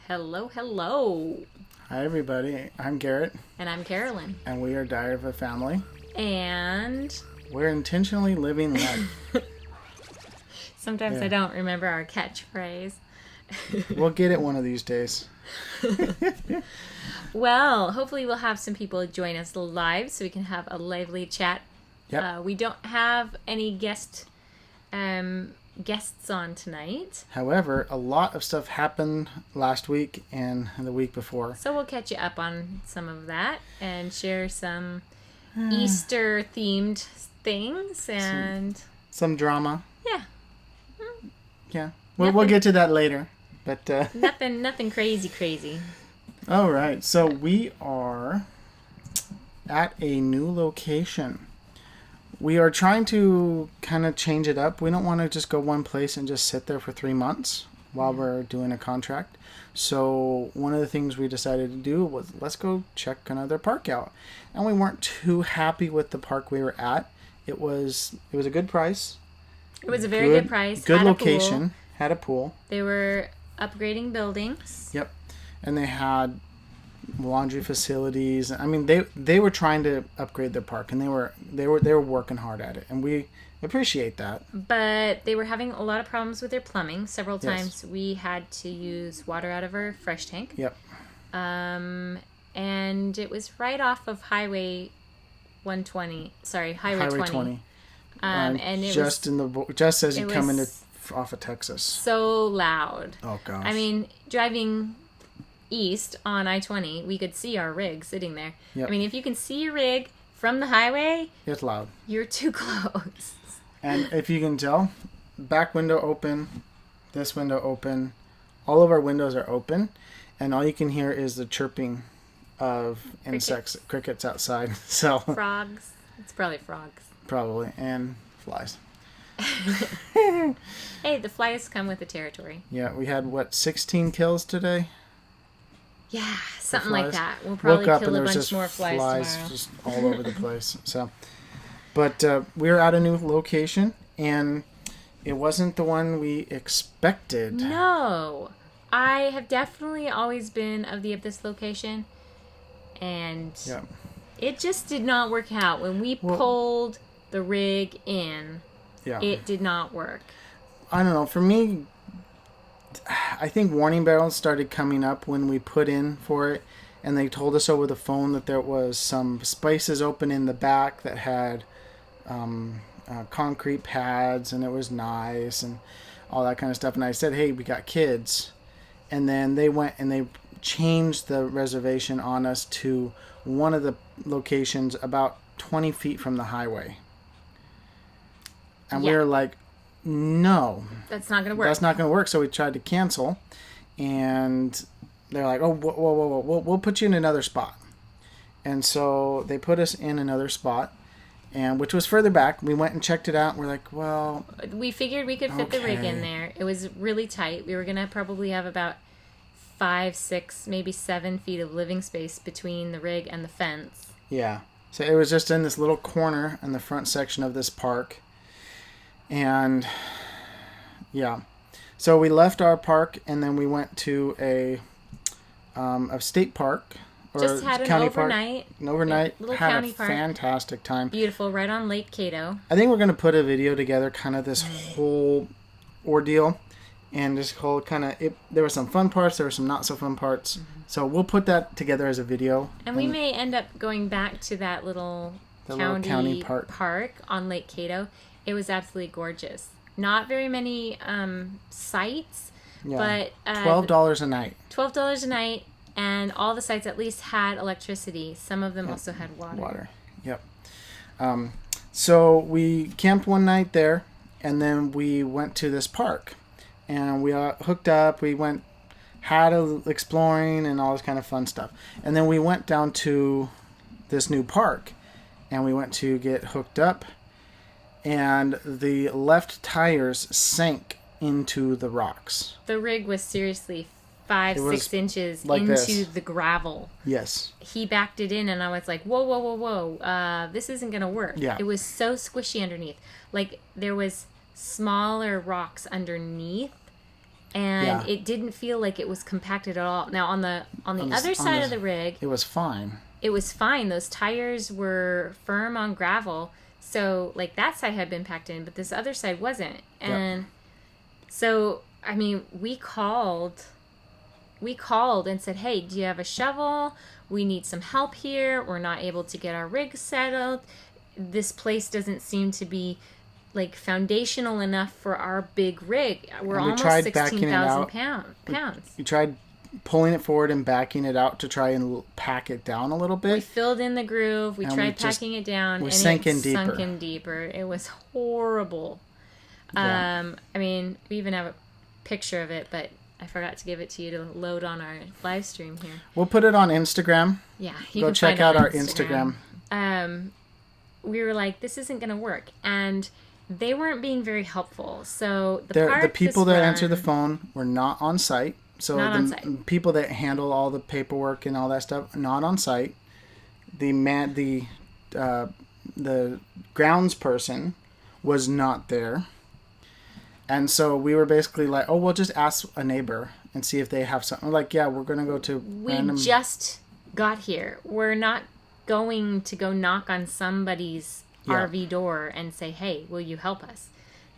Hello, hello. Hi, everybody. I'm Garrett. And I'm Carolyn. And we are Diary of a Family. And we're intentionally living life. Sometimes I don't remember our catchphrase. We'll get it one of these days. Well, hopefully we'll have some people join us live so we can have a lively chat. Yep. We don't have any guests on tonight. However, a lot of stuff happened last week and the week before. So we'll catch you up on some of that and share some Easter-themed things and... Some drama. Yeah. Yeah. We'll get to that later. But Nothing crazy. All right. So we are at a new location. We are trying to kind of change it up. We don't want to just go one place and just sit there for 3 months while we're doing a contract. So one of the things we decided to do was let's go check another park out. And we weren't too happy with the park we were at. It was a good price. It was a very good price. Good location. Had a pool. They were upgrading buildings. Yep. And they had laundry facilities. I mean, they were trying to upgrade their park, and they were working hard at it, and we appreciate that. But they were having a lot of problems with their plumbing. Several times we had to use water out of our fresh tank. Yep. And it was right off of Highway 120. Sorry, Highway 20. And it just as you come into off of Texas. So loud. Oh gosh. I mean, driving east on I-20, we could see our rig sitting there. Yep. I mean, if you can see your rig from the highway, it's loud. You're too close. And if you can tell, back window open, this window open, all of our windows are open, and all you can hear is the chirping of crickets outside. So frogs. It's probably frogs. Probably, and flies. Hey, the flies come with the territory. Yeah, we had 16 kills today? Yeah, something like that. We'll probably kill a bunch more flies tomorrow. Just all over the place. So, but we're at a new location, and it wasn't the one we expected. No, I have definitely always been of this location, and it just did not work out when we pulled the rig in. Yeah. It did not work. I don't know. For me, I think warning barrels started coming up when we put in for it, and they told us over the phone that there was some spaces open in the back that had concrete pads, and it was nice and all that kind of stuff. And I said, hey, we got kids. And then they went and they changed the reservation on us to one of the locations about 20 feet from the highway. And we were like, no. That's not going to work. That's not going to work. So we tried to cancel. And they're like, oh, whoa. We'll put you in another spot. And so they put us in another spot, and which was further back. We went and checked it out. And we're like, well. We figured we could fit the rig in there. It was really tight. We were going to probably have about 5, 6, maybe 7 feet of living space between the rig and the fence. Yeah. So it was just in this little corner in the front section of this park. And so we left our park, and then we went to a state park or just had county an overnight. An overnight. Little had county a park. Fantastic time. Beautiful, right on Lake Cato. I think we're gonna put a video together, kind of this whole ordeal, and just whole kind of. There were some fun parts. There were some not so fun parts. Mm-hmm. So we'll put that together as a video. And we may end up going back to that little county park on Lake Cato. It was absolutely gorgeous. Not very many sites, but $12 a night. $12 a night, and all the sites at least had electricity. Some of them also had water. Yep. So we camped one night there, and then we went to this park, and we hooked up. We had exploring and all this kind of fun stuff, and then we went down to this new park, and we went to get hooked up. And the left tires sank into the rocks. The rig was seriously 5-6 inches like into the gravel. Yes. He backed it in, and I was like, whoa. This isn't going to work. Yeah. It was so squishy underneath. Like, there was smaller rocks underneath And it didn't feel like it was compacted at all. Now on the other side of the rig, it was fine. It was fine. Those tires were firm on gravel, so like that side had been packed in, but this other side wasn't. And so I mean, we called and said, "Hey, do you have a shovel? We need some help here. We're not able to get our rig settled. This place doesn't seem to be like foundational enough for our big rig. We're almost 16,000 pounds. We tried pulling it forward and backing it out to try and pack it down a little bit. We filled in the groove. We tried packing it down, and it sunk in deeper. It was horrible. I mean, we even have a picture of it, but I forgot to give it to you to load on our live stream here. We'll put it on Instagram. Yeah, go check out our Instagram. We were like, this isn't going to work, and they weren't being very helpful. So the people that answer the phone were not on site. So the people that handle all the paperwork and all that stuff, not on site. The grounds person was not there. And so we were basically like, oh, we'll just ask a neighbor and see if they have something. We're like, yeah, we're going to go to We just got here. We're not going to go knock on somebody's RV door and say, hey, will you help us?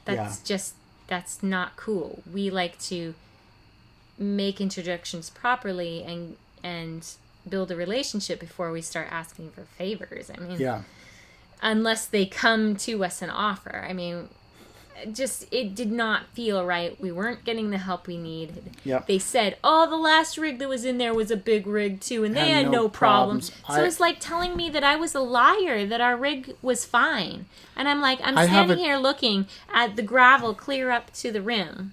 That's not cool. We like to make introductions properly and build a relationship before we start asking for favors. I mean, unless they come to us and offer. I mean, it did not feel right. We weren't getting the help we needed. They said, oh, the last rig that was in there was a big rig too, and they had no problems. So it's like telling me that I was a liar, that our rig was fine. And I'm like, I'm standing here looking at the gravel clear up to the rim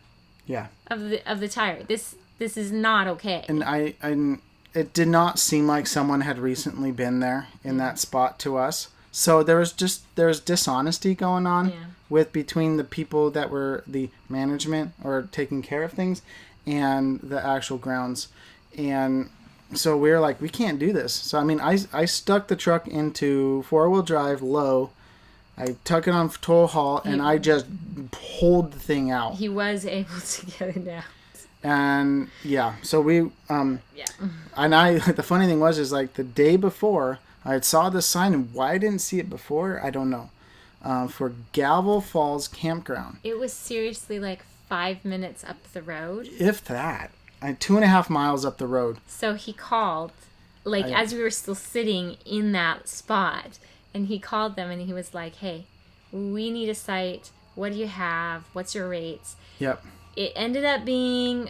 of the tire. This is not okay. And it did not seem like someone had recently been there in that spot to us. So there's dishonesty going on between the people that were the management or taking care of things and the actual grounds. And so we were like, we can't do this. So, I mean, I stuck the truck into 4-wheel drive low. I tuck it on tow haul, and I just pulled the thing out. He was able to get it out. And, so we... And the funny thing was like, the day before... I saw this sign, and why I didn't see it before, I don't know. For Galville Falls Campground. It was seriously like 5 minutes up the road. If that. 2.5 miles up the road. So he called, as we were still sitting in that spot, and he called them, and he was like, hey, we need a site. What do you have? What's your rates? Yep. It ended up being...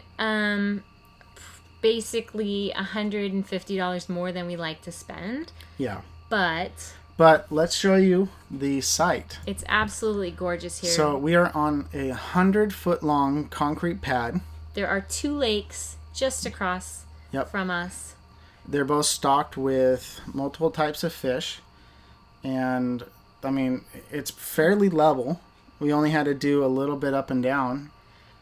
basically $150 more than we like to spend. Yeah. But let's show you the site. It's absolutely gorgeous here. So we are on a 100-foot long concrete pad. There are 2 lakes just across from us. They're both stocked with multiple types of fish. And, I mean, it's fairly level. We only had to do a little bit up and down.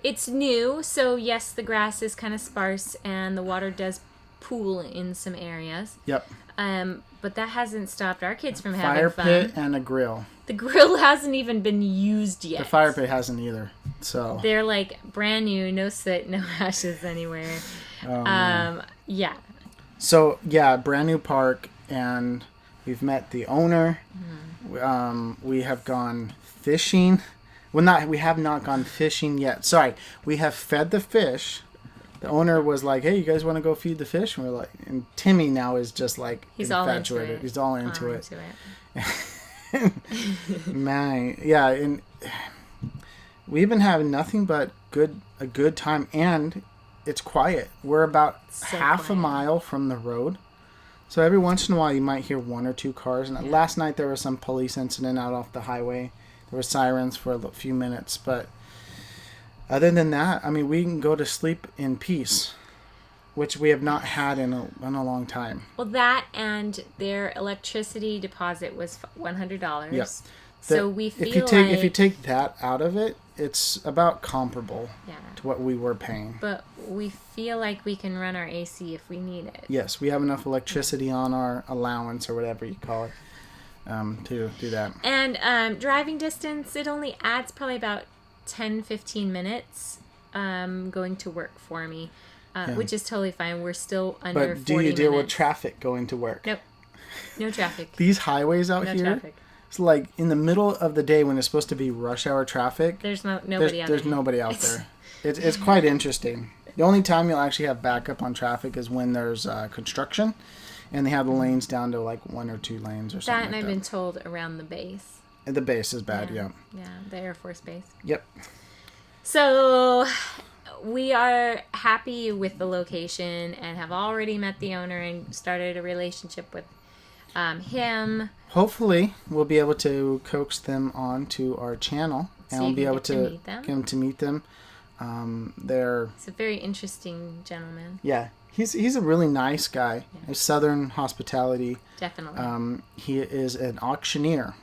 It's new, so yes, the grass is kind of sparse and the water does pool in some areas. Yep. But that hasn't stopped our kids from having fun. Fire pit and a grill. The grill hasn't even been used yet. The fire pit hasn't either. So they're like brand new, no soot, no ashes anywhere. Yeah. So brand new park, and we've met the owner. Mm-hmm. We have gone fishing. Well, we have not gone fishing yet. Sorry, we have fed the fish. The owner was like, "Hey, you guys want to go feed the fish?" And we're like, and Timmy now is just like infatuated. He's all into it. Man, yeah, and we've been having nothing but a good time, and it's quiet. We're about half a mile from the road, so every once in a while you might hear 1 or 2 cars. And last night there was some police incident out off the highway. There were sirens for a few minutes, but other than that, I mean, we can go to sleep in peace, which we have not had in a long time. Well, that and their electricity deposit was $100. Yep. So we feel if you take that out of it, it's about comparable to what we were paying. But we feel like we can run our AC if we need it. Yes, we have enough electricity on our allowance or whatever you call it. To do that. And driving distance, it only adds probably about 10-15 minutes going to work for me, which is totally fine. We're still under 40 minutes. But do you deal with traffic going to work? Nope. No traffic. These highways out no here, traffic. It's like in the middle of the day when it's supposed to be rush hour traffic. There's nobody out there. There's nobody out there. It's quite interesting. The only time you'll actually have backup on traffic is when there's construction, and they have the lanes down to like 1 or 2 lanes or something. That, and I've been told around the base. And the base is bad, yeah. Yeah, the Air Force Base. Yep. So we are happy with the location and have already met the owner and started a relationship with him. Hopefully, we'll be able to coax them onto our channel, and we'll be able to get them to meet them. He's a very interesting gentleman. Yeah, he's a really nice guy. Yeah. Southern hospitality. Definitely. He is an auctioneer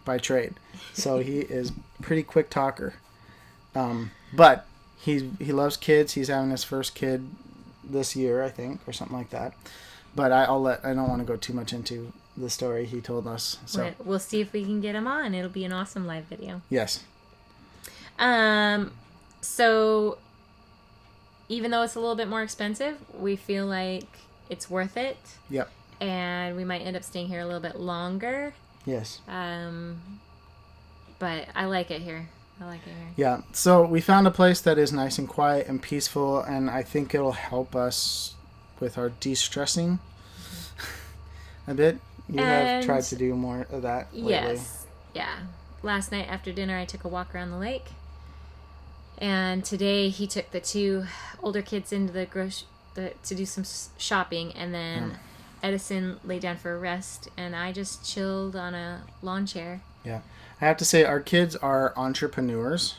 by trade, so he is pretty quick talker. But he loves kids. He's having his first kid this year, I think, or something like that. But I don't want to go too much into the story he told us. So we'll see if we can get him on. It'll be an awesome live video. Yes. So even though it's a little bit more expensive, we feel like it's worth it. Yep. And we might end up staying here a little bit longer. Yes. But I like it here. Yeah. So we found a place that is nice and quiet and peaceful, and I think it'll help us with our de-stressing a bit. You have tried to do more of that lately. Yes. Yeah. Last night after dinner, I took a walk around the lake. And today he took the 2 older kids into to do some shopping, and then Edison laid down for a rest, and I just chilled on a lawn chair. Yeah. I have to say, our kids are entrepreneurs.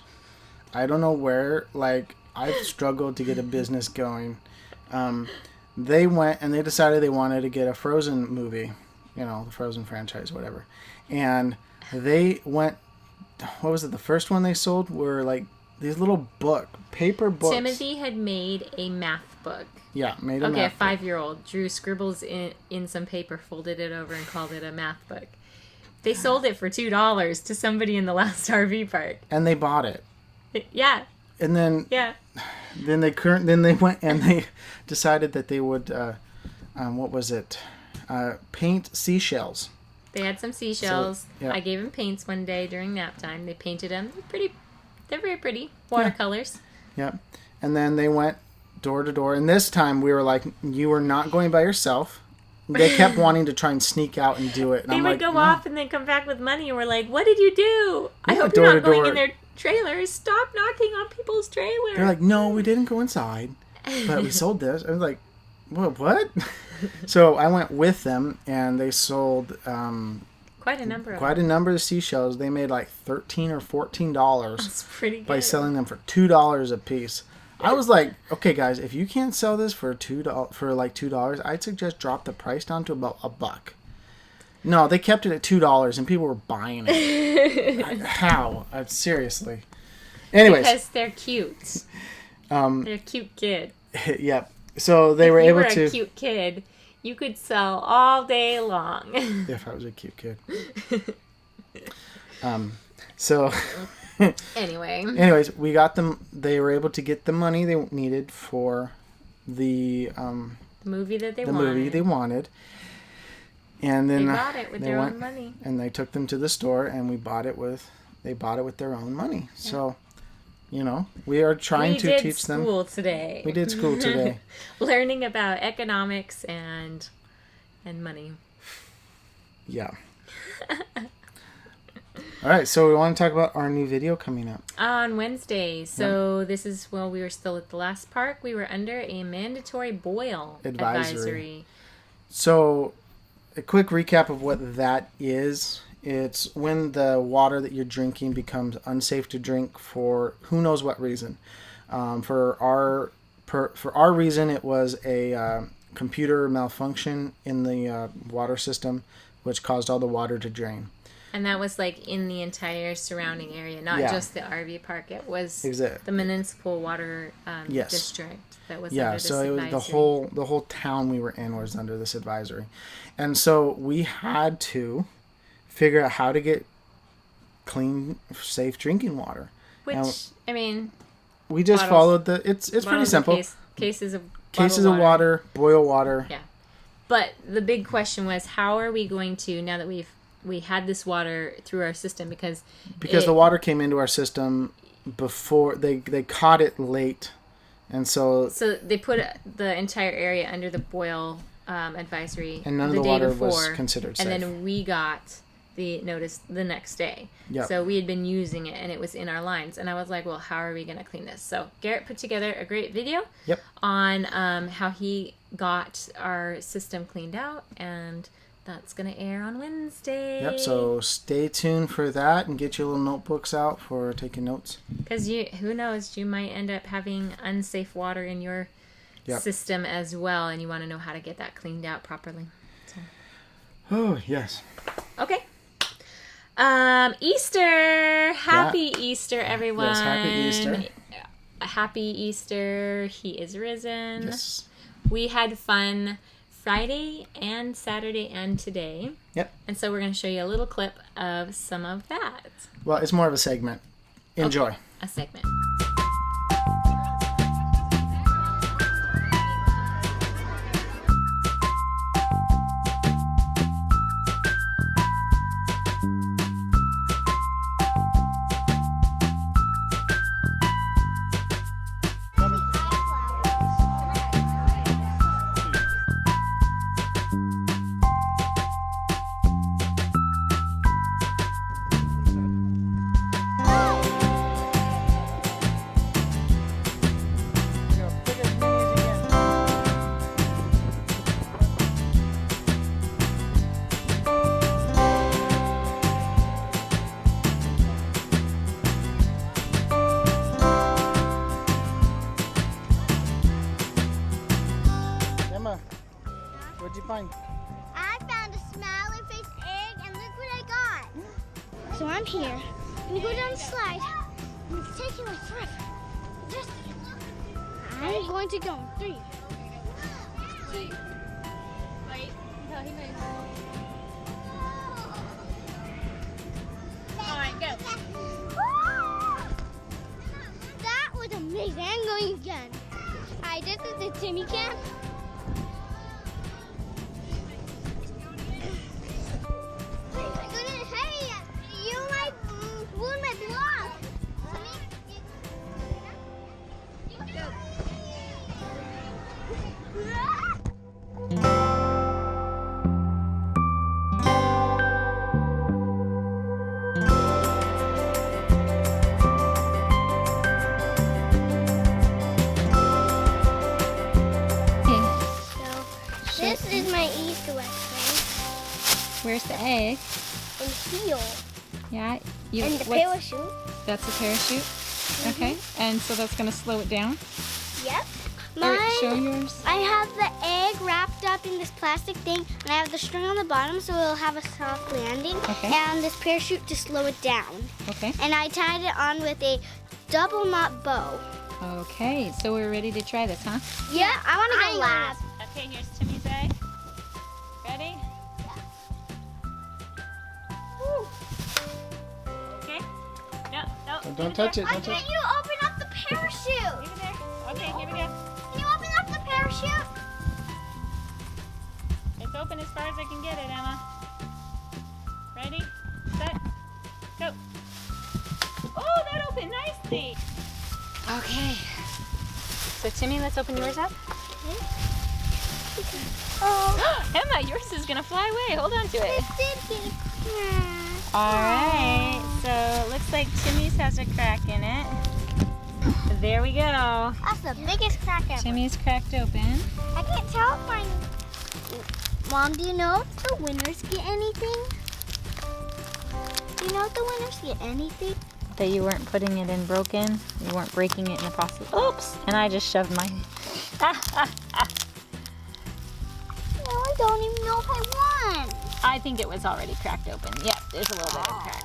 I don't know where, I've struggled to get a business going. They went and they decided they wanted to get a Frozen movie, the Frozen franchise, whatever. And they went, what was it? The first one they sold were these little paper books. Timothy had made a math book. Yeah, made a math book. A 5-year-old drew scribbles in some paper, folded it over, and called it a math book. They sold it for $2 to somebody in the last RV park. And they bought it. Yeah. And then then they went and they decided that they would paint seashells. They had some seashells. So, I gave them paints one day during nap time. They painted them. They're very pretty. Watercolors. Yeah. And then they went door to door. And this time we were like, you are not going by yourself. They kept wanting to try and sneak out and do it. And they would go off and then come back with money, and we're like, what did you do? I hope you're not going in their trailers. Stop knocking on people's trailers. They're like, no, we didn't go inside, but we sold this. I was like, what? So I went with them, and they sold quite a number of seashells. They made like $13 or $14 That's pretty good. By selling them for $2 a piece. I was like, okay, guys, if you can't sell this for $2, I'd suggest drop the price down to about $1. No, they kept it at $2, and people were buying it. How? Seriously. Anyways, because they're cute. They're a cute kid. Yep. So they were able to. If you were a cute kid, you could sell all day long. If I was a cute kid. So. Anyways, we got them. They were able to get the money they needed for the movie that they wanted. And then they bought it with their own money. And they took them to the store, and they bought it with their own money. Yeah. So, we are trying to teach them. We did school today. Learning about economics and money. Yeah. All right, so we want to talk about our new video coming up. On Wednesday. So this is while we were still at the last park. We were under a mandatory boil advisory. So a quick recap of what that is. It's when the water that you're drinking becomes unsafe to drink for who knows what reason. For our reason, it was a computer malfunction in the water system, which caused all the water to drain. And that was in the entire surrounding area, not just the RV park. It was the municipal water district that was under this advisory. It was the whole town we were in was under this advisory. And so we had to figure out how to get clean, safe drinking water. Which, we just followed the. It's pretty simple. Cases of water, boil water. Yeah, but the big question was, how are we going to, now that we had this water through our system, because the water came into our system before they caught it late, and so they put the entire area under the boil advisory, and none of the water was considered safe. And then we got the notice the next day. Yep. So we had been using it and it was in our lines, and I was like, well, how are we going to clean this? So Garrett put together a great video on how he got our system cleaned out, and that's going to air on Wednesday. Yep, so stay tuned for that and get your little notebooks out for taking notes. Because who knows, you might end up having unsafe water in your system as well, and you want to know how to get that cleaned out properly. So. Oh, yes. Okay. Easter! Happy Easter, everyone. Yes, happy Easter. Happy Easter. He is risen. Yes. We had fun Friday and Saturday and today. Yep. And so we're going to show you a little clip of some of that. Well, it's more of a segment. Enjoy. Okay, a segment. What'd you find? I found a smiley face egg, and look what I got. So I'm here. I'm gonna go down the slide. And it's taking like forever. Just I'm going to go. 3, 2. Wait. No, he moves. All right, go. That was amazing. I'm going again. I did the Timmy camp. This is my Easter egg thing. Where's the egg? And heel. Yeah. And the parachute. That's a parachute. Mm-hmm. Okay. And so that's going to slow it down? Yep. Show yours. I have the egg wrapped up in this plastic thing, and I have the string on the bottom so it'll have a soft landing. Okay. And this parachute to slow it down. Okay. And I tied it on with a double knot bow. Okay, so we're ready to try this, huh? Yeah, I want to go last. Okay, here's Timmy's egg. Ready? Woo. Okay. No. Don't touch it. Why Don't touch can't you open up the parachute? Give it there. Okay, here we go. Can you open up the parachute? It's open as far as I can get it, Emma. Ready? Set. Go. Oh, that opened nicely. Okay. So, Timmy, let's open yours up. Oh. Emma, yours is going to fly away. Hold on to it. It did get cracked. All right. So, looks like Timmy's has a crack in it. There we go. That's the biggest crack ever. Timmy's cracked open. I can't tell if mine... Mom, do you know if the winners get anything? Do you know if the winners get anything? That you weren't putting it in broken. You weren't breaking it in the process. Oops! And I just shoved my... No, I don't even know if I won. I think it was already cracked open. Yep, there's a little bit of crack.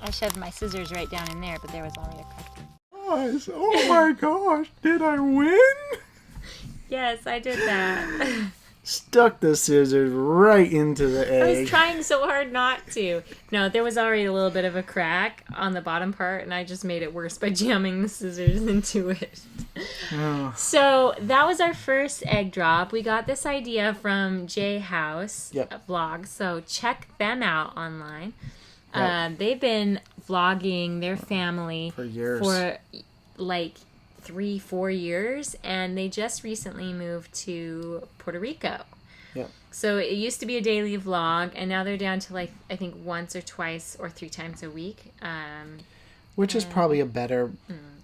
I shoved my scissors right down in there, but there was already a crack. Guys, oh my gosh, did I win? Yes, I did that. stuck the scissors right into the egg. I was trying so hard not to. No, there was already a little bit of a crack on the bottom part, and I just made it worse by jamming the scissors into it. Oh. So that was our first egg drop. We got this idea from J House Vlogs, so check them out online. Yep. They've been vlogging their family for years. For like 3-4 years, and they just recently moved to Puerto Rico. Yep. So it used to be a daily vlog, and now they're down to like I think once or twice or 3 times a week. Which is probably a better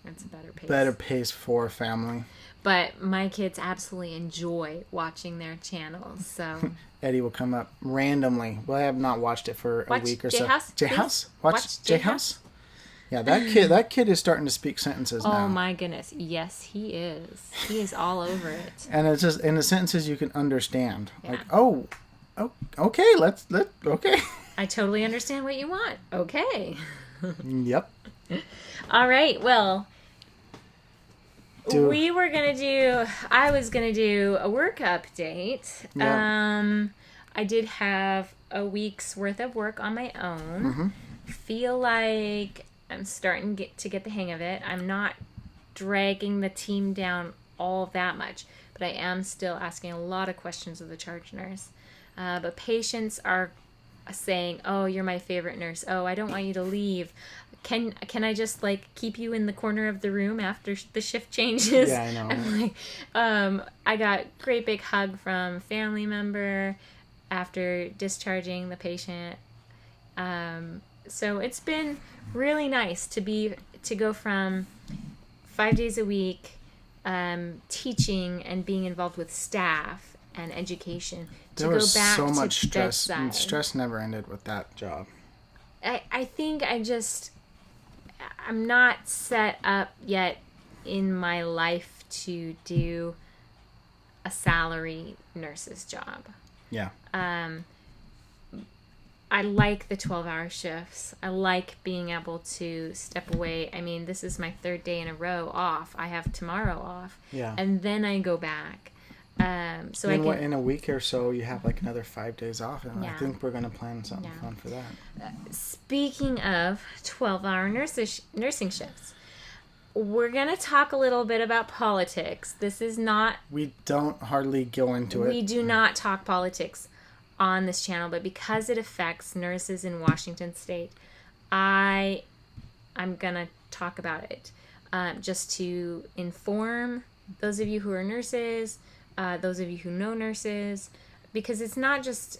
it's a better pace. Better pace for a family. But my kids absolutely enjoy watching their channels. So Eddie will come up randomly. Well, I have not watched it for a week or so. J-House, J-House? Watch J-House? Yeah, that kid is starting to speak sentences now. Oh my goodness. Yes, he is. He is all over it. And it's just in the sentences you can understand. Yeah. Like, okay, let's okay. I totally understand what you want. Okay. Yep. All right. Well, I was going to do a work update. Yeah. I did have a week's worth of work on my own. Mm-hmm. Feel like I'm starting to get the hang of it. I'm not dragging the team down all that much, but I am still asking a lot of questions of the charge nurse. But patients are saying, "Oh, you're my favorite nurse. Oh, I don't want you to leave. Can I just like keep you in the corner of the room after the shift changes?" Yeah, I know. I'm like, I got great big hug from family member after discharging the patient. So it's been really nice to go from 5 days a week teaching and being involved with staff and education to there was go back so to much stress. bedside. Stress never ended with that job. I think I'm not set up yet in my life to do a salary nurse's job. Yeah. I like the 12-hour shifts. I like being able to step away. I mean, this is my 3rd day in a row off. I have tomorrow off. Yeah. And then I go back. So in a week or so, you have like another 5 days off, and I think we're going to plan something fun for that. Speaking of 12-hour nursing shifts, we're going to talk a little bit about politics. This is not... We don't hardly go into it. We do not talk politics on this channel, but because it affects nurses in Washington State, I'm going to talk about it just to inform those of you who are nurses, those of you who know nurses, because it's not just...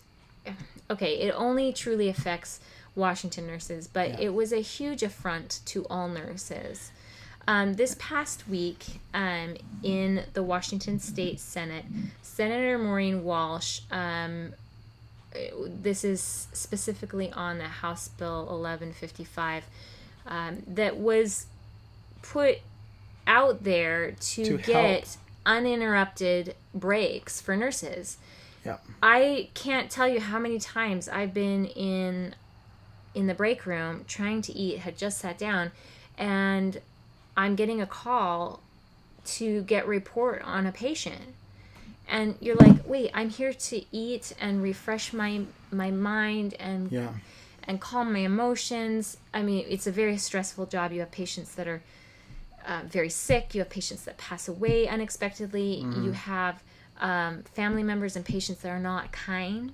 Okay, it only truly affects Washington nurses, but it was a huge affront to all nurses. This past week, in the Washington State Senate, Senator Maureen Walsh, this is specifically on the House Bill 1155, that was put out there to get uninterrupted breaks for nurses. Yeah. I can't tell you how many times I've been in the break room trying to eat, had just sat down, and I'm getting a call to get report on a patient. And you're like, wait, I'm here to eat and refresh my mind and calm my emotions. I mean, it's a very stressful job. You have patients that are very sick. You have patients that pass away unexpectedly. Mm-hmm. You have family members and patients that are not kind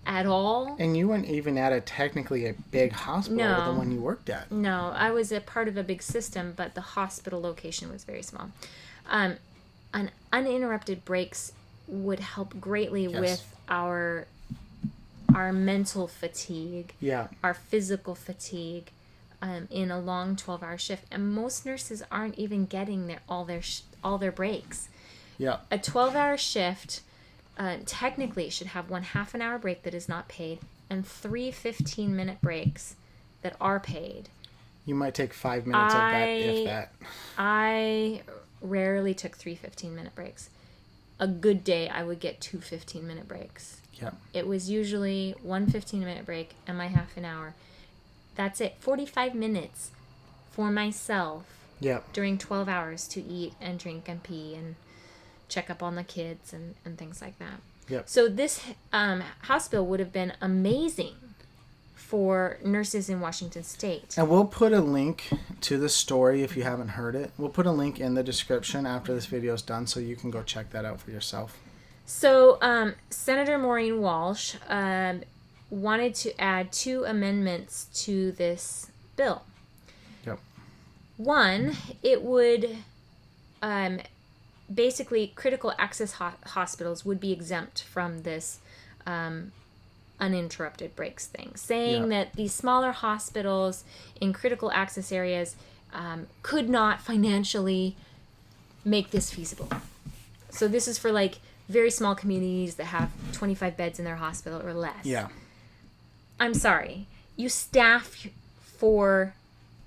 at all. And you weren't even at technically a big hospital, the one you worked at. No, I was a part of a big system, but the hospital location was very small. Uninterrupted breaks would help greatly with our mental fatigue, our physical fatigue, in a long 12-hour shift. And most nurses aren't even getting all their breaks. Yeah. A 12-hour shift technically should have 1 half-an-hour break that is not paid and 3 15-minute breaks that are paid. You might take 5 minutes of that, if that. I rarely took 3 15-minute breaks. A good day, I would get 2 15-minute breaks. Yeah. It was usually 1 15-minute break and my half an hour. That's it. 45 minutes for myself during 12 hours to eat and drink and pee and check up on the kids and things like that. Yep. So this House bill would have been amazing for nurses in Washington State. And we'll put a link to the story if you haven't heard it. We'll put a link in the description after this video is done so you can go check that out for yourself. So Senator Maureen Walsh wanted to add 2 amendments to this bill. Yep. One, it would basically critical access hospitals would be exempt from this uninterrupted breaks thing, saying that these smaller hospitals in critical access areas could not financially make this feasible. So this is for like very small communities that have 25 beds in their hospital or less. Yeah. I'm sorry. You staff for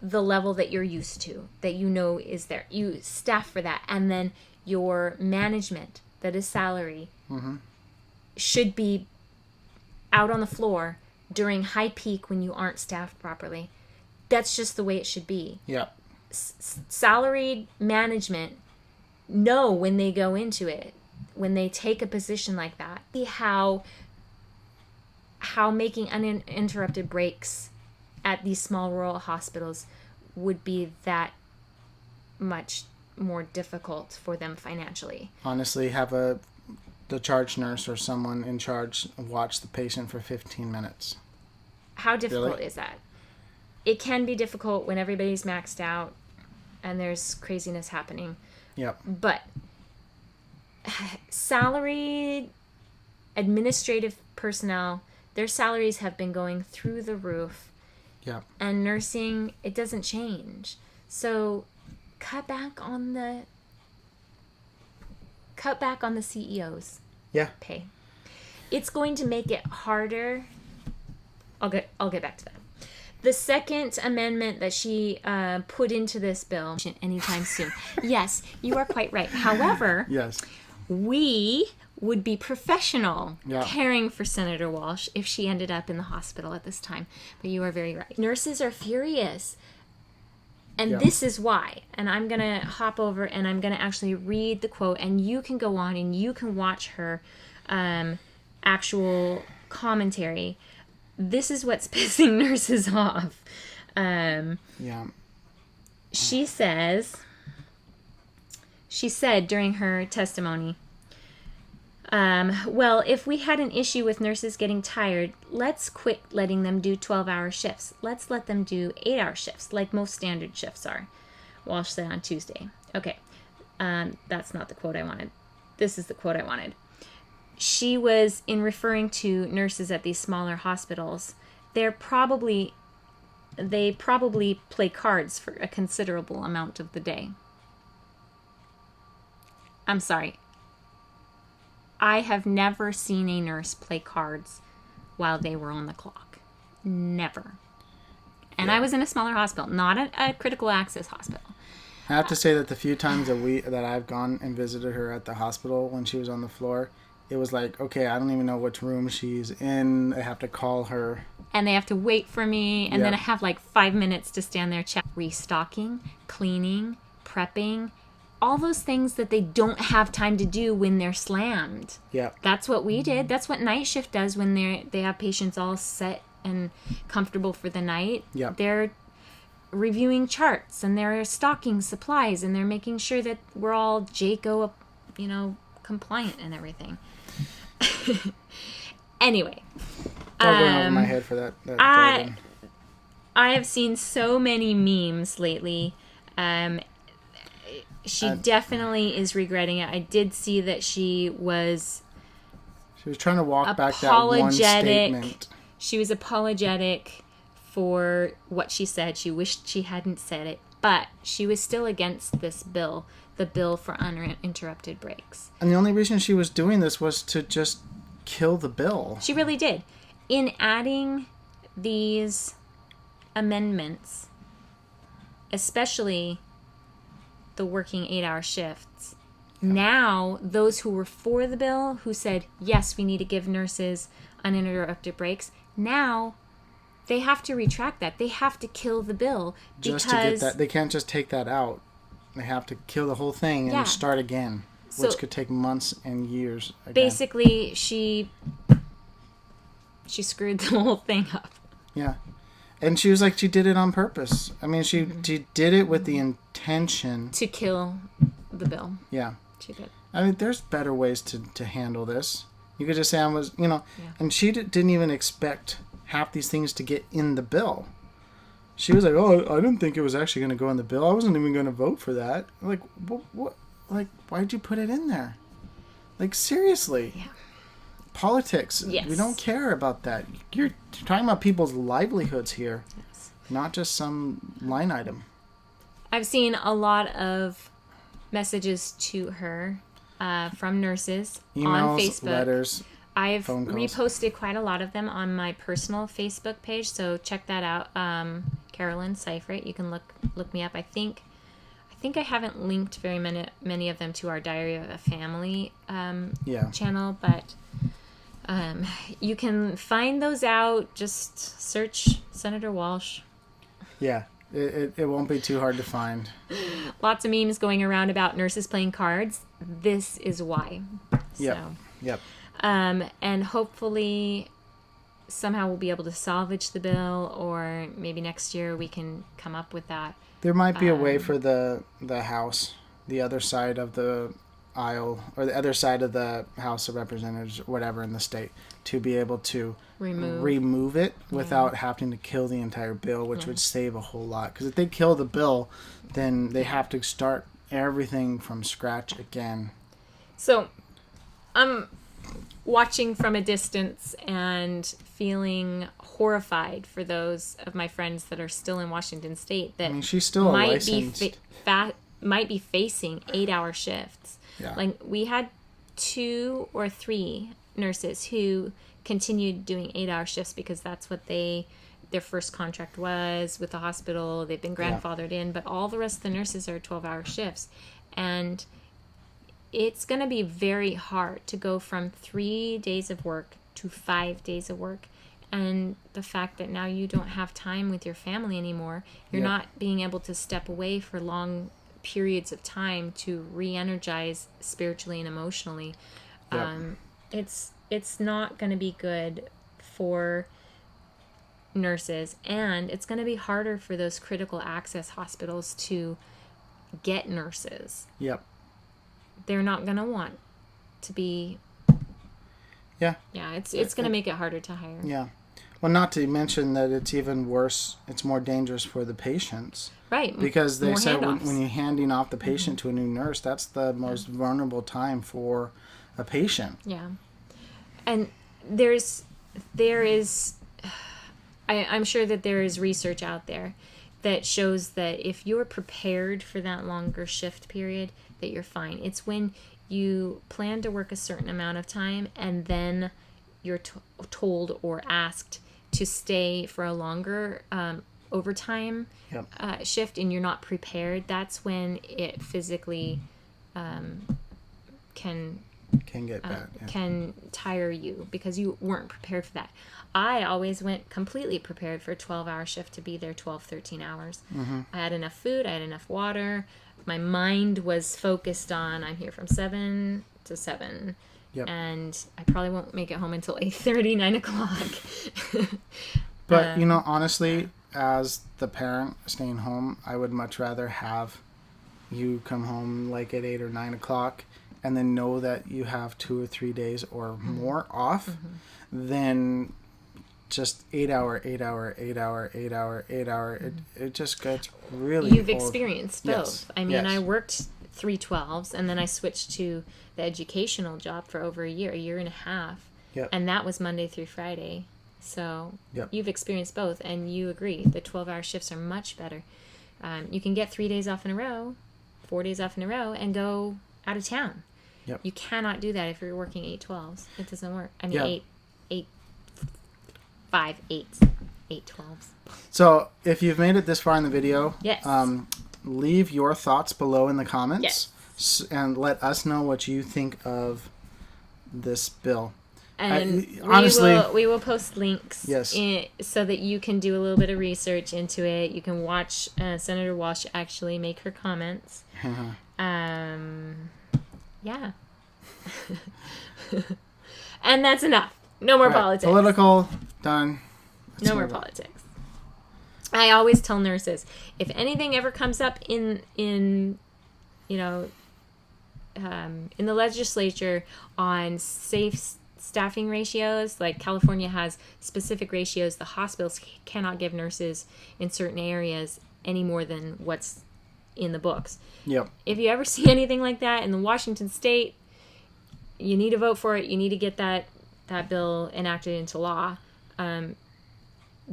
the level that you're used to, that you know is there. You staff for that. And then your management that is salary should be out on the floor during high peak when you aren't staffed properly. That's just the way it should be. Yeah. Salaried management know when they go into it, when they take a position like that, see how making uninterrupted breaks at these small rural hospitals would be that much more difficult for them financially. Honestly, have the charge nurse or someone in charge watch the patient for 15 minutes. How difficult is that? It can be difficult when everybody's maxed out and there's craziness happening. Yep. But salaried administrative personnel, their salaries have been going through the roof. Yep. And nursing, it doesn't change. So cut back on the CEO's pay. It's going to make it harder. I'll get back to that. The second amendment that she put into this bill anytime soon. Yes, you are quite right. However, yes, we would be professional caring for Senator Walsh if she ended up in the hospital at this time. But you are very right. Nurses are furious. And this is why. And I'm going to hop over and I'm going to actually read the quote. And you can go on and you can watch her actual commentary. This is what's pissing nurses off. She said during her testimony, well, if we had an issue with nurses getting tired, let's quit letting them do 12-hour shifts. Let's let them do 8-hour shifts, like most standard shifts are. Walsh said on Tuesday. Okay, that's not the quote I wanted. This is the quote I wanted. She was in referring to nurses at these smaller hospitals. They probably play cards for a considerable amount of the day. I'm sorry. I have never seen a nurse play cards while they were on the clock. Never. And I was in a smaller hospital, not a critical access hospital. I have to say that the few times that I've gone and visited her at the hospital when she was on the floor, it was like, okay, I don't even know which room she's in. I have to call her. And they have to wait for me. And then I have like 5 minutes to stand there, restocking, cleaning, prepping, all those things that they don't have time to do when they're slammed. Yeah. That's what we did. That's what night shift does when they have patients all set and comfortable for the night. Yeah. They're reviewing charts and they're stocking supplies and they're making sure that we're all JACO, compliant and everything. Anyway. All going over my head for that I have seen so many memes lately. She definitely is regretting it. I did see that she was trying to walk back that one statement. She was apologetic for what she said. She wished she hadn't said it, but she was still against this bill, the bill for uninterrupted breaks. And the only reason she was doing this was to just kill the bill. She really did. In adding these amendments, especially the working 8-hour shifts, now those who were for the bill, who said, yes, we need to give nurses uninterrupted breaks, now they have to retract that. They have to kill the bill because just to get that. They can't just take that out. They have to kill the whole thing and start again. which could take months and years. Again. Basically, she screwed the whole thing up. Yeah. And she was like, she did it on purpose. I mean, she did it with the intention to kill the bill. Yeah. She did. I mean, there's better ways to handle this. You could just say and she didn't even expect half these things to get in the bill. She was like, oh, I didn't think it was actually going to go in the bill. I wasn't even going to vote for that. Like, what? Like, why'd you put it in there? Like, seriously. Yeah. Politics. Yes. We don't care about that. You're talking about people's livelihoods here, yes. Not just some line item. I've seen a lot of messages to her from nurses Emails, on Facebook. Letters, I've phone calls. reposted quite a lot of them on my personal Facebook page, so check that out. Carolyn Seifert. You can look me up. I think I haven't linked very many of them to our Diary of a Family channel, but you can find those out. Just search Senator Walsh. Yeah, it won't be too hard to find. Lots of memes going around about nurses playing cards. This is why. Yep. And hopefully somehow we'll be able to salvage the bill, or maybe next year we can come up with that. There might be a way for the House, the other side of the aisle, or the other side of the House of Representatives, whatever, in the state, to be able to remove it without having to kill the entire bill, which would save a whole lot. Because if they kill the bill, then they have to start everything from scratch again. So I'm watching from a distance and feeling horrified for those of my friends that are still in Washington State that she's still might be facing 8-hour shifts. Yeah. Like, we had 2 or 3 nurses who continued doing 8-hour shifts because that's what their first contract was with the hospital. They've been grandfathered in, but all the rest of the nurses are 12-hour shifts. And it's going to be very hard to go from 3 days of work to 5 days of work. And the fact that now you don't have time with your family anymore, you're not being able to step away for long periods of time to re-energize spiritually and emotionally. It's not going to be good for nurses, and it's going to be harder for those critical access hospitals to get nurses. Yep. They're not going to want to be. Yeah. Yeah, it's going to make it harder to hire. Yeah. Well, not to mention that it's even worse. It's more dangerous for the patients. Right. Because they more said handoffs. when you're handing off the patient to a new nurse, that's the most vulnerable time for a patient. Yeah. And there is, I'm sure that there is research out there that shows that if you're prepared for that longer shift period, that you're fine. It's when you plan to work a certain amount of time and then you're told or asked to stay for a longer overtime shift and you're not prepared. That's when it physically can get bad. Can tire you because you weren't prepared for that. I always went completely prepared for a 12-hour shift to be there 12, 13 hours. Mm-hmm. I had enough food. I had enough water. My mind was focused on I'm here from 7 to 7. Yep. And I probably won't make it home until 8:30, 9 o'clock. But, honestly, as the parent staying home, I would much rather have you come home like at 8 or 9 o'clock and then know that you have 2 or 3 days or more off than just 8 hour. It just gets really You've old. Experienced both. Yes. I mean, Yes. I worked 3/12s and then I switched to the educational job for over a year and a half. Yep. And that was Monday through Friday. So Yep. you've experienced both and you agree the 12-hour shifts are much better. You can get 3 days off in a row, 4 days off in a row, and go out of town. Yep. You cannot do that if you're working 8/12s. It doesn't work. I mean, Yeah. 8 12s. So if you've made it this far in the video, Yes. Leave your thoughts below in the comments. Yes. And let us know what you think of this bill. And honestly, we will post links so that you can do a little bit of research into it. You can watch Senator Walsh actually make her comments. Yeah. And that's enough. No more politics. Political, done. No more politics. I always tell nurses, if anything ever comes up in the legislature on safe staffing ratios, like California has specific ratios, the hospitals cannot give nurses in certain areas any more than what's in the books. Yep. If you ever see anything like that in the Washington state, you need to vote for it. You need to get that bill enacted into law.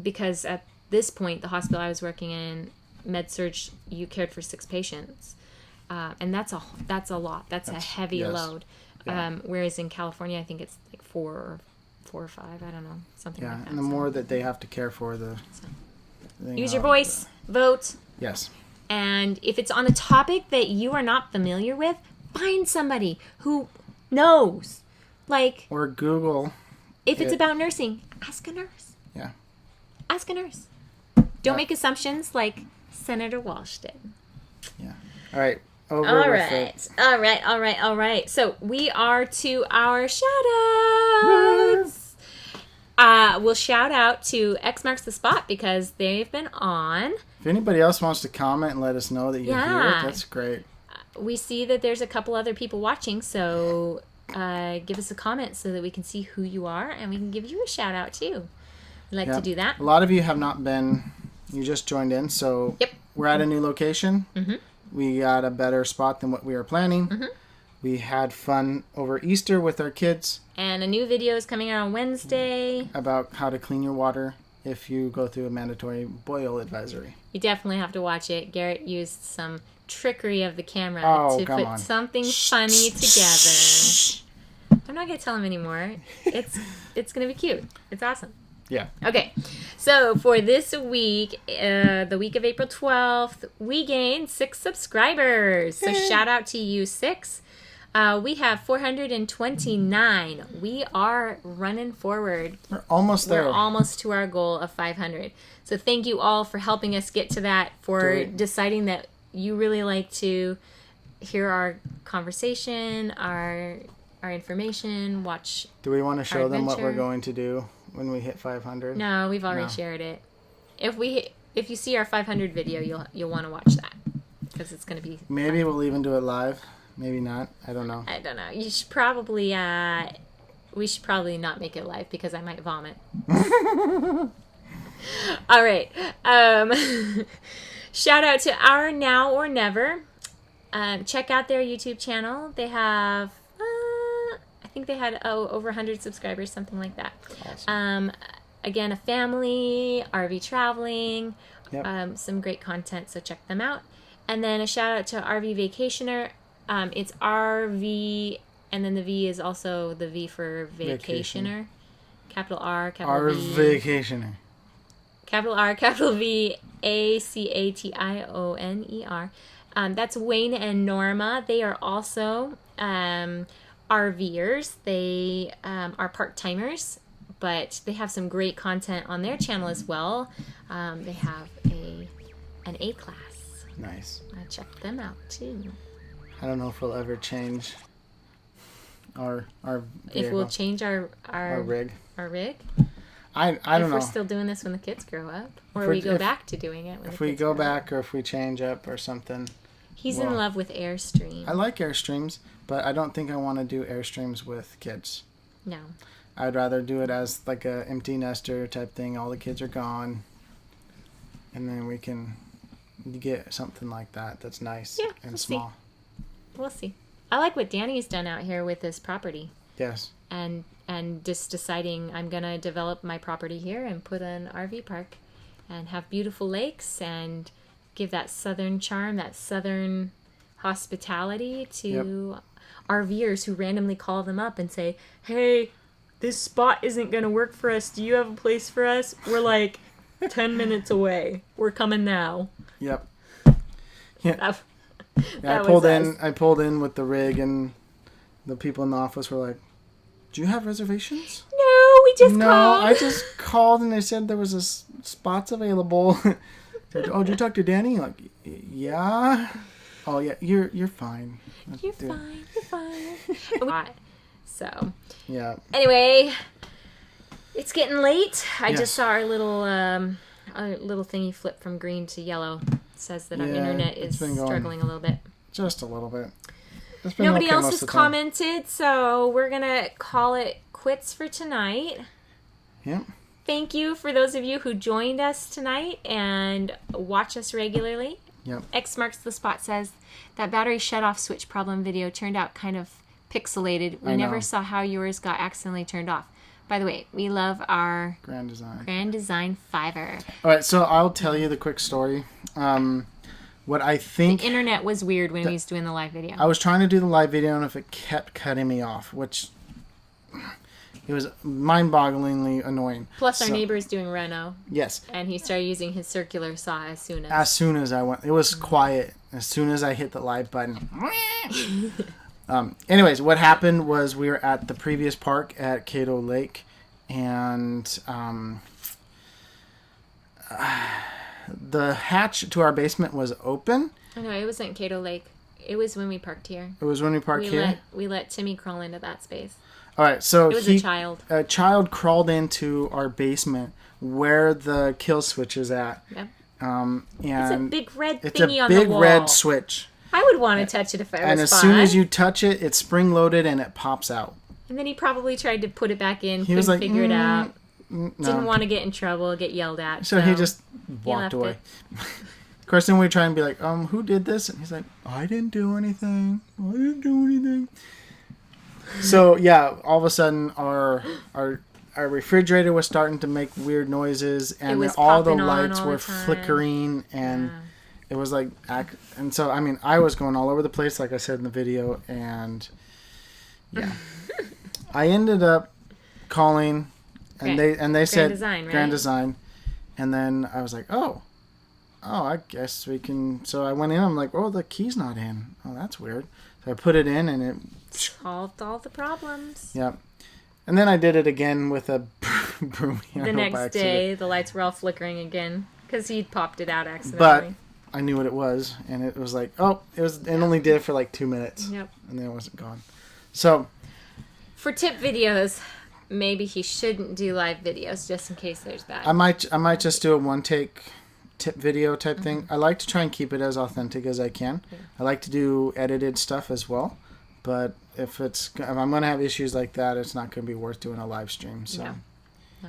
Because at this point, the hospital I was working in, med-surg, you cared for 6 patients. And that's a lot. That's a heavy load. Yeah. Whereas in California, I think it's like 4 or 5. I don't know. Something like that. And the more that they have to care for use your voice. Vote. Yes. And if it's on a topic that you are not familiar with, find somebody who knows. Or Google. If it's about nursing, ask a nurse. Yeah. Ask a nurse. Don't make assumptions like Senator Walsh did. Yeah. All right. All right. So we are to our shout-outs. We'll shout out to X Marks the Spot because they've been on. If anybody else wants to comment and let us know that you're here, that's great. We see that there's a couple other people watching, so give us a comment so that we can see who you are and we can give you a shout-out too. We'd like to do that. A lot of you have not been, you just joined in, so we're at a new location. Mm-hmm. We got a better spot than what we were planning. Mm-hmm. We had fun over Easter with our kids. And a new video is coming out on Wednesday. About how to clean your water if you go through a mandatory boil advisory. You definitely have to watch it. Garrett used some trickery of the camera to put something funny together. I'm not going to tell him anymore. It's going to be cute. It's awesome. Yeah. Okay. So for this week, the week of April 12th, we gained 6 subscribers. So shout out to you 6. We have 429. We are running forward. We're almost there. We're almost to our goal of 500. So thank you all for helping us get to that, for deciding that you really like to hear our conversation, our information, watch. Do we want to show them what we're going to do when we hit 500? No, we've already shared it. If you see our 500 video, you'll want to watch that because it's going to be. Maybe fun. We'll even do it live. Maybe not. I don't know. You should probably. We should probably not make it live because I might vomit. All right. Shout out to Our Now or Never. Check out their YouTube channel. They have. I think they had over 100 subscribers, something like that. Awesome. Again, a family, RV traveling, some great content, so check them out. And then a shout out to RV Vacationer. It's RV, and then the V is also the V for Vacationer. Capital R, capital V. Vacationer. Capital R, capital V, ACATIONER. That's Wayne and Norma. They are also RVers. They are part-timers, but they have some great content on their channel as well. They have an A class. Nice. Check them out too. I don't know if we'll ever change our vehicle. If we'll change our rig. Our rig? I don't know. If we're still doing this when the kids grow up. Or we go back to doing it when the kids grow up. If we go back or if we change up or something. He's in love with Airstream. I like Airstreams, but I don't think I want to do Airstreams with kids. No. I'd rather do it as like a empty nester type thing. All the kids are gone. And then we can get something like that that's nice and small. See. We'll see. I like what Danny's done out here with this property. Yes. And just deciding I'm going to develop my property here and put an RV park and have beautiful lakes and give that southern charm, that southern hospitality to RVers who randomly call them up and say, hey, this spot isn't going to work for us. Do you have a place for us? We're like 10 minutes away. We're coming now. Yep. Yeah. I pulled in with the rig, and the people in the office were like, "Do you have reservations?" No, we just called. No, I just called, and they said there was spots available. Oh, did you talk to Danny? Like, yeah. Oh, yeah. You're fine. You're fine. So yeah. Anyway, it's getting late. I Yes. just saw our little thingy flip from green to yellow. It says that our internet is struggling a little bit. Just a little bit. Nobody else has commented, so we're gonna call it quits for tonight. Yep. Thank you for those of you who joined us tonight and watch us regularly. Yep. X marks the spot says that battery shut-off switch problem video turned out kind of pixelated. We never saw how yours got accidentally turned off. By the way, we love our Grand Design Fiver. All right, so I'll tell you the quick story. What I think... The internet was weird when we was doing the live video. I was trying to do the live video, and if it kept cutting me off, which... It was mind-bogglingly annoying. Plus, our neighbor is doing reno. Yes. And he started using his circular saw as soon as... As soon as I went... It was quiet. As soon as I hit the live button. Anyways, what happened was we were at the previous park at Cato Lake, and the hatch to our basement was open. Oh, no, it wasn't Cato Lake. It was when we parked here. It was when we parked here? We let Timmy crawl into that space. All right, so it was a child. A child crawled into our basement where the kill switch is at. Yep. And it's a big red thingy on the wall. It's a big red switch. I would want to touch it if I was And as soon as you touch it, it's spring-loaded and it pops out. And then he probably tried to put it back in, couldn't figure it out. No. Didn't want to get in trouble, get yelled at. So he just walked away. Of course, then we try and be like, who did this? And he's like, I didn't do anything. So, yeah, all of a sudden, our refrigerator was starting to make weird noises, and all the lights were flickering, and it was like, and so, I mean, I was going all over the place, like I said in the video, and yeah. I ended up calling, and they said Grand Design, and then I was like, oh, I guess we can. So I went in. I'm like, oh, the key's not in. Oh, that's weird. So I put it in, and it solved all the problems. Yep. And then I did it again with a broom. The next day, the lights were all flickering again because he'd popped it out accidentally. But I knew what it was, and it was like, it only did it for like 2 minutes. Yep. And then it wasn't gone. So for tip videos, maybe he shouldn't do live videos just in case there's that. I might just do a one-take tip video type thing. I like to try and keep it as authentic as I can. Yeah. I like to do edited stuff as well, but if I'm going to have issues like that, it's not going to be worth doing a live stream. So no.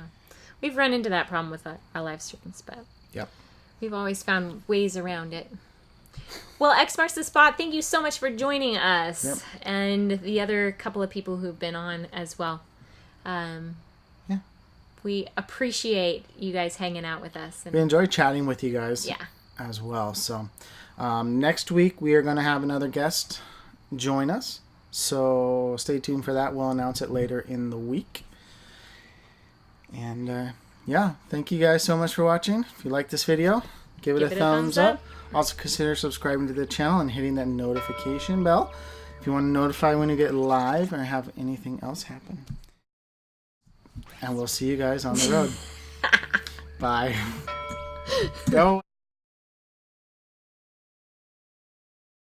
We've run into that problem with our live streams, but we've always found ways around it. Well, X marks the spot. Thank you so much for joining us, and the other couple of people who've been on as well. We appreciate you guys hanging out with us. We enjoy chatting with you guys as well. So next week we are going to have another guest join us. So stay tuned for that. We'll announce it later in the week. And thank you guys so much for watching. If you like this video, give it a thumbs up. Also consider subscribing to the channel and hitting that notification bell if you want to notify when you get live or have anything else happen. And we'll see you guys on the road. Bye. Go.